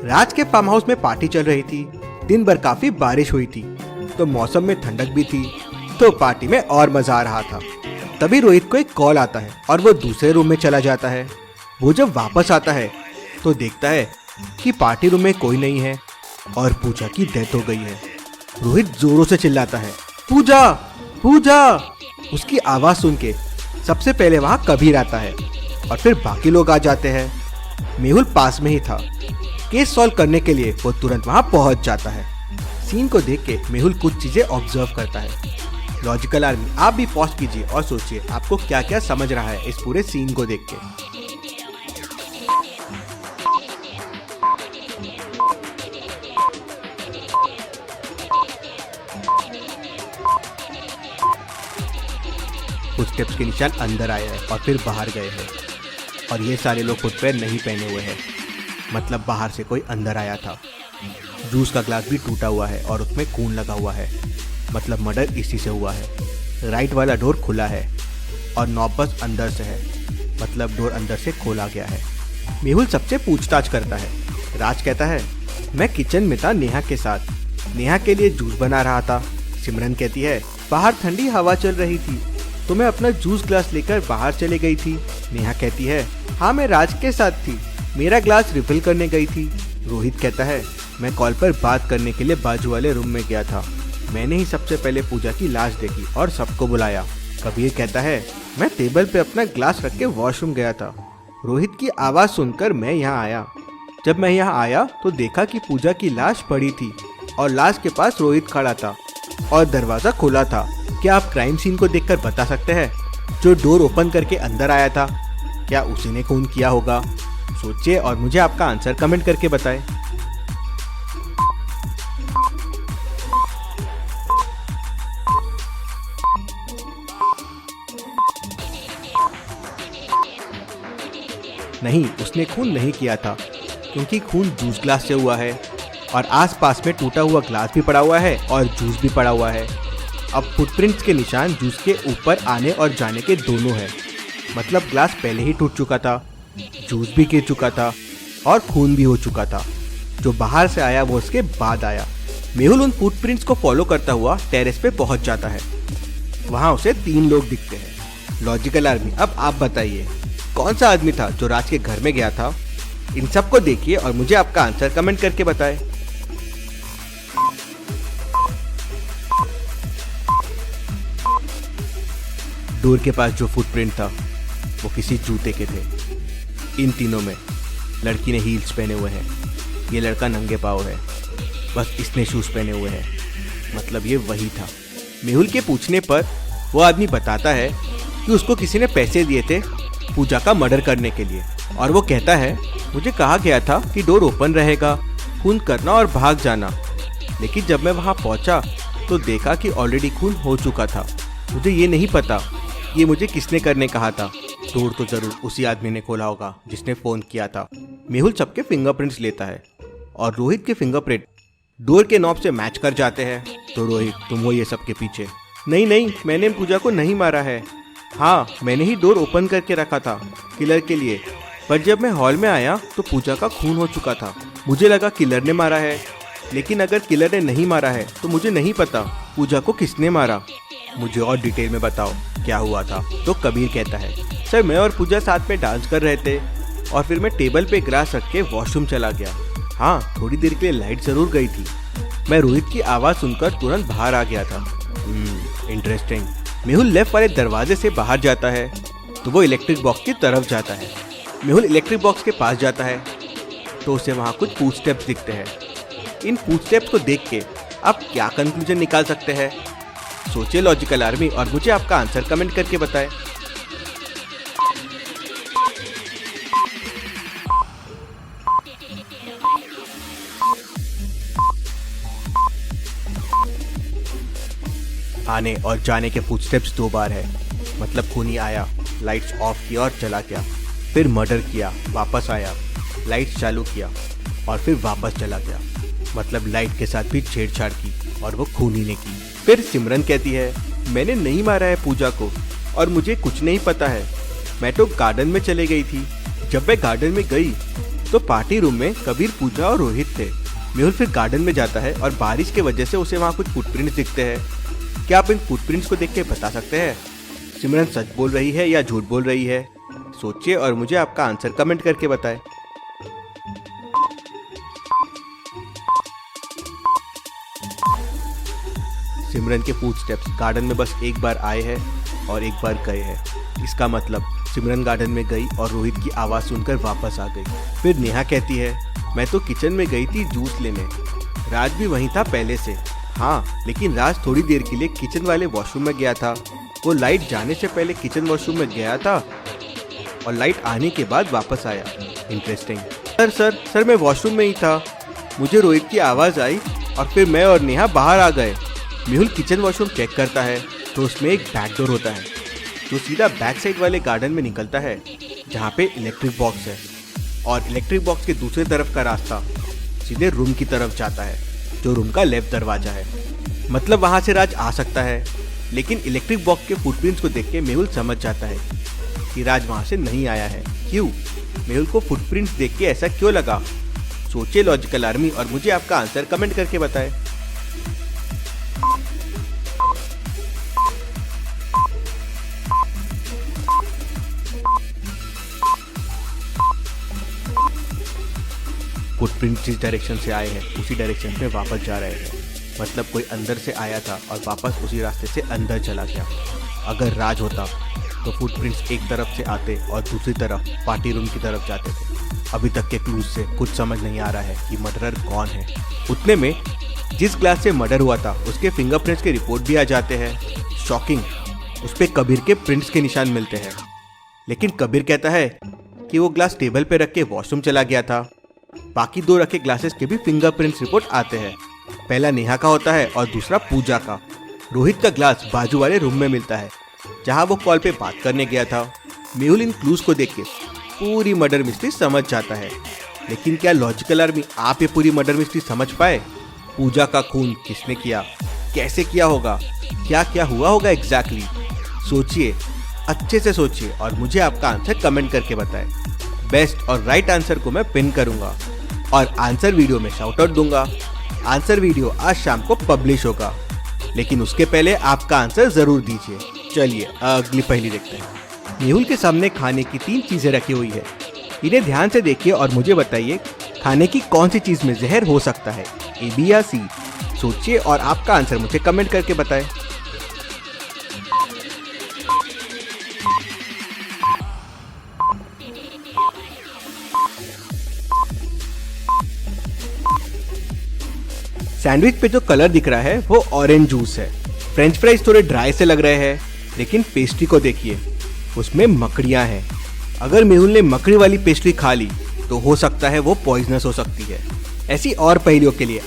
राज के farm house में party चल रही थी। दिन भर काफी बारिश हुई थी तो मौसम में ठंडक भी थी, तो पार्टी में और मजा आ रहा था। तभी रोहित को एक कॉल आता है और वो दूसरे रूम में चला जाता है। वो जब वापस आता है तो देखता है कि पार्टी रूम में कोई नहीं है और पूजा की डेथ हो गई है। रोहित जोरों से चिल्लाता है, पूजा पूजा। उसकी आवाज सुन के सबसे पहले वहां कबीर आता है और फिर बाकी लोग आ जाते हैं। मेहुल पास में ही था। केस सॉल्व करने के लिए वो तुरंत वहां पहुंच जाता है। सीन को देख के मेहुल कुछ चीजें ऑब्जर्व करता है। लॉजिकल आर्मी, आप भी पॉज कीजिए और सोचिए आपको क्या क्या समझ रहा है इस पूरे सीन को देख के। फुटस्टेप्स के निशान अंदर आए हैं और फिर बाहर गए हैं और ये सारे लोग फुटवेयर नहीं पहने हुए हैं, मतलब बाहर से कोई अंदर आया था। जूस का ग्लास भी टूटा हुआ है और उसमें खून लगा हुआ है, मतलब मर्डर इसी से हुआ है। राइट वाला डोर खुला है और नॉब बस अंदर से है, मतलब डोर अंदर से खोला गया है। मेहुल सबसे पूछताछ करता है। राज कहता है, मैं किचन में था नेहा के साथ, नेहा के लिए जूस बना रहा था। सिमरन कहती है, बाहर ठंडी हवा चल रही थी तो मैं अपना जूस ग्लास लेकर बाहर चले गई थी। नेहा कहती है, हाँ मैं राज के साथ थी, मेरा ग्लास रिफिल करने गई थी। रोहित कहता है, मैं कॉल पर बात करने के लिए बाजू वाले रूम में गया था, मैंने ही सबसे पहले पूजा की लाश देखी और सबको बुलाया। कबीर कहता है, मैं टेबल पे अपना ग्लास रख के वॉशरूम गया था, रोहित की आवाज़ सुनकर मैं यहाँ आया। जब मैं यहाँ आया तो देखा कि पूजा की लाश पड़ी थी और लाश के पास रोहित खड़ा था और दरवाज़ा खुला था। क्या आप क्राइम सीन को देखकर बता सकते हैं जो डोर ओपन करके अंदर आया था, क्या उसी ने खून किया होगा? सोचिए और मुझे आपका आंसर कमेंट करके बताएं। नहीं, उसने खून नहीं किया था क्योंकि खून जूस ग्लास से हुआ है और आसपास में टूटा हुआ ग्लास भी पड़ा हुआ है और जूस भी पड़ा हुआ है। अब फुटप्रिंट्स के निशान जूस के ऊपर आने और जाने के दोनों हैं, मतलब ग्लास पहले ही टूट चुका था, जूस भी गिर चुका था और खून भी हो चुका था। जो बाहर से आया वो उसके बाद आया। मेहुल उन फुटप्रिंट्स को फॉलो करता हुआ टेरेस पे पहुंच जाता है। वहां उसे 3 लोग दिखते हैं। लॉजिकल आर्मी, अब आप बताइए कौन सा आदमी था जो राज के घर में गया था? इन सबको देखिए और मुझे आपका आंसर कमेंट करके बताएं। डोर के पास जो फुटप्रिंट था वो किसी जूते के थे। इन तीनों में लड़की ने हील्स पहने हुए हैं, ये लड़का नंगे पाँव है, बस इसने शूज पहने हुए हैं, मतलब ये वही था। मेहुल के पूछने पर वो आदमी बताता है कि उसको किसी ने पैसे दिए थे पूजा का मर्डर करने के लिए और वो कहता है, मुझे कहा गया था कि डोर ओपन रहेगा, खून करना और भाग जाना, लेकिन जब मैं वहाँ पहुँचा तो देखा कि ऑलरेडी खून हो चुका था। मुझे ये नहीं पता ये मुझे किसने करने कहा था। डोर तो जरूर उसी आदमी ने खोला होगा जिसने फ़ोन किया था। मेहुल सबके फिंगरप्रिंट्स लेता है और रोहित के फिंगरप्रिंट डोर के नॉब से मैच कर जाते हैं। तो रोहित, तुम हो ये सब के पीछे? नहीं, मैंने पूजा को नहीं मारा है। हाँ, मैंने ही डोर ओपन करके रखा था किलर के लिए, पर जब मैं हॉल में आया तो पूजा का खून हो चुका था। मुझे लगा किलर ने मारा है, लेकिन अगर किलर ने नहीं मारा है तो मुझे नहीं पता पूजा को किसने मारा। मुझे और डिटेल में बताओ क्या हुआ था। तो कबीर कहता है, सर मैं और पूजा साथ में डांस कर रहे थे और फिर मैं टेबल पे ग्लास रख के वॉशरूम चला गया। हाँ, थोड़ी देर के लिए लाइट जरूर गई थी। मैं रोहित की आवाज़ सुनकर तुरंत बाहर आ गया था। इंटरेस्टिंग। मेहुल लेफ्ट वाले दरवाजे से बाहर जाता है तो वो इलेक्ट्रिक बॉक्स की तरफ जाता है। मेहुल इलेक्ट्रिक बॉक्स के पास जाता है तो उसे वहाँ कुछ फुटस्टेप्स दिखते हैं। इन फुटस्टेप्स को देख के आप क्या कंक्लूजन निकाल सकते हैं? सोचिए लॉजिकल आर्मी और मुझे आपका आंसर कमेंट करके बताएं। आने और जाने के फुटस्टेप्स 2 बार है, मतलब खूनी आया, लाइट्स ऑफ किया और चला गया, फिर मर्डर किया, वापस आया, लाइट्स चालू किया और फिर वापस चला गया, मतलब लाइट के साथ भी छेड़छाड़ की और वो खूनी ने की। फिर सिमरन कहती है, मैंने नहीं मारा है पूजा को और मुझे कुछ नहीं पता है, मैं तो गार्डन में चले गई थी। जब मैं गार्डन में गई तो पार्टी रूम में कबीर, पूजा और रोहित थे। मेहुल फिर गार्डन में जाता है और बारिश के वजह से उसे वहाँ कुछ फुटप्रिंट्स दिखते हैं। क्या आप इन फुटप्रिंट्स को देख के बता सकते हैं सिमरन सच बोल रही है या झूठ बोल रही है? सोचिए और मुझे आपका आंसर कमेंट करके बताएं। सिमरन के फुटस्टेप्स गार्डन में बस एक बार आए हैं और एक बार गए हैं। इसका मतलब सिमरन गार्डन में गई और रोहित की आवाज़ सुनकर वापस आ गई। फिर नेहा कहती है, मैं तो किचन में गई थी जूस लेने। राज भी वहीं था पहले से। हाँ, लेकिन राज थोड़ी देर के लिए किचन वाले वॉशरूम में गया था। वो लाइट जाने से पहले किचन वॉशरूम में गया था और लाइट आने के बाद वापस आया। इंटरेस्टिंग। सर मैं वॉशरूम में ही था। मुझे रोहित की आवाज़ आई और फिर मैं और नेहा बाहर आ गए। मेहुल किचन वॉशरूम चेक करता है तो उसमें एक बैक डोर होता है जो सीधा बैक साइड वाले गार्डन में निकलता है जहाँ पे इलेक्ट्रिक बॉक्स है, और इलेक्ट्रिक बॉक्स के दूसरे तरफ का रास्ता सीधे रूम की तरफ जाता है जो रूम का लेफ्ट दरवाजा है। मतलब वहाँ से राज आ सकता है, लेकिन इलेक्ट्रिक बॉक्स के फुटप्रिंट्स को देख के मेहुल समझ जाता है कि राज वहाँ से नहीं आया है। क्यों? मेहुल को फुटप्रिंट्स देख के ऐसा क्यों लगा? सोचिए लॉजिकल आर्मी और मुझे आपका आंसर कमेंट करके बताएं। फुटप्रिंट जिस डायरेक्शन से आए हैं उसी डायरेक्शन में वापस जा रहे हैं। मतलब कोई अंदर से आया था और वापस उसी रास्ते से अंदर चला गया। अगर राज होता तो फुटप्रिंट्स एक तरफ से आते और दूसरी तरफ पार्टी रूम की तरफ जाते थे। अभी तक के क्लूज से कुछ समझ नहीं आ रहा है कि मर्डरर कौन है। उतने में जिस ग्लास से मर्डर हुआ था उसके फिंगरप्रिंट्स के रिपोर्ट भी आ जाते हैं। शॉकिंग, उस पर कबीर के प्रिंट्स के निशान मिलते हैं। लेकिन कबीर कहता है कि वो ग्लास टेबल पे रख के वॉशरूम चला गया था। बाकी दो रखे ग्लासेस के भी फिंगरप्रिंट्स रिपोर्ट आते हैं। पहला नेहा का होता है और दूसरा पूजा का। रोहित का ग्लास बाजू वाले रूम में मिलता है जहां वो कॉल पे बात करने गया था। मेहुल इन क्लूज को देख के पूरी मर्डर मिस्ट्री समझ जाता है। लेकिन क्या लॉजिकल आर्मी आप ये पूरी मर्डर मिस्ट्री समझ पाए? पूजा का खून किसने किया, कैसे किया होगा, क्या क्या हुआ होगा एग्जैक्टली? सोचिए, अच्छे से सोचिए और मुझे आपका आंसर कमेंट करके बताएं। बेस्ट और राइट आंसर को मैं पिन करूंगा और आंसर वीडियो में शाउट आउट दूंगा। आंसर वीडियो आज शाम को पब्लिश होगा, लेकिन उसके पहले आपका आंसर जरूर दीजिए। चलिए अगली पहेली देखते हैं। मेहुल के सामने खाने की 3 चीजें रखी हुई है। इन्हें ध्यान से देखिए और मुझे बताइए खाने की कौन सी चीज में जहर हो सकता है, ए, बी या सी? सोचिए और आपका आंसर मुझे कमेंट करके बताएं। सैंडविच पे जो कलर दिख रहा है वो ऑरेंज जूस है। फ्रेंच फ्राइज थोड़े ड्राई से लग रहे हैं, लेकिन पेस्ट्री को देखिए, उसमें मकड़ियां हैं। अगर मेहुल ने मकड़ी वाली पेस्ट्री खा ली तो हो सकता है वो पॉइजनस हो सकती है। ऐसी और पहेलियों के लिए